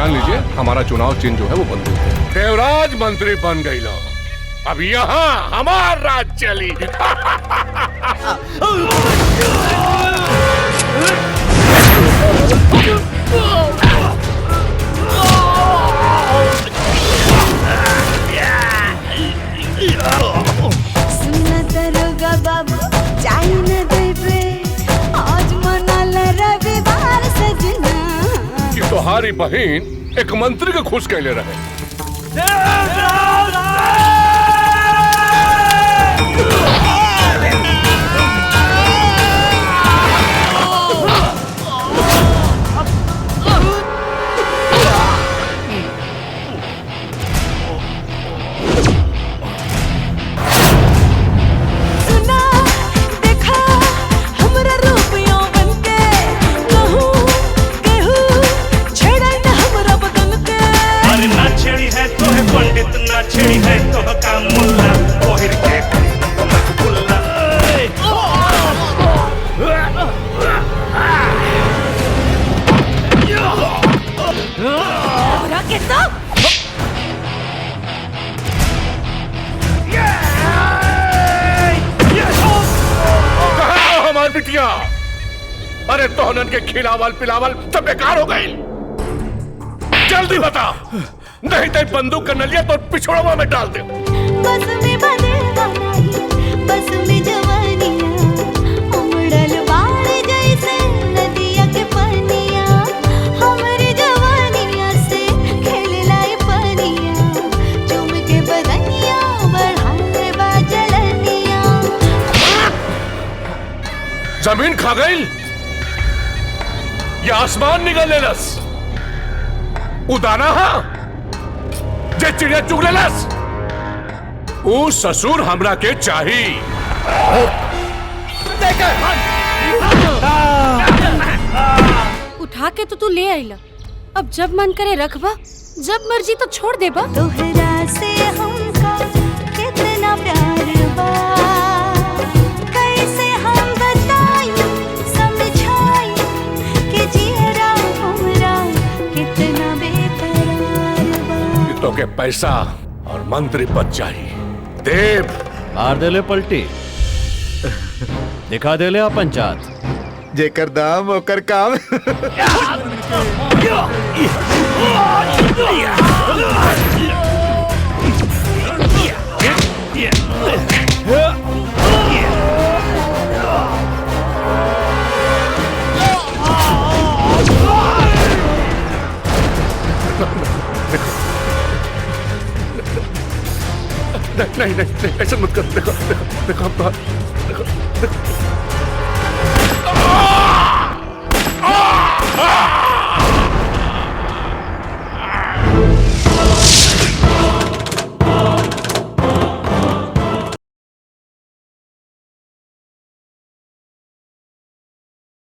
जान लीजिए हमारा चुनाव चिन्ह जो है वो बंदूक है। देवराज मंत्री बन गई लो, अब यहाँ हमार राज चली। सुना दरोगा बाबू चाय न देबे, आज मनाल रविवार सजना। कि तुम्हारी बहन एक मंत्री के खुश कैले रहे। छेड़ी है तो का मुल्ला ओहिर के मुल्ला। हमार बिटिया, अरे तोहनन के खिलावल पिलावल सब बेकार हो गई। जल्दी बता, नहीं तो बंदूक का नलिया तो पिछड़वा में डाल दे। बस में बदलवा नहीं, बस में जवानिया उमड़ल बाढ़ जैसे नदिया के पनिया। हमारी जवानिया से खेल लाई पनिया, चुम के बदनिया बढ़ाए बाजलनिया। जमीन खा गई या आसमान निकल लेलस? उदाना हा जे चिड़िया चुग लेलस, ऊ ससुर हमरा के चाही। उठा के तो तू ले आइला, अब जब मन करे रखबा, जब मर्जी तो छोड़ देबा। तोहरा से हमका कितना प्यार बा, कैसे हम बताई समझाई कि जियरा हमरा कितना बेकरार बा। तो के पैसा और मंत्री पद चाहिए। देव मार देले पलटी, दिखा देले अपन जात। जेकर दाम ओकर काम। नहीं नहीं नहीं, ऐसा मत कर। देखो देखो देखो हम तो देखो देखो।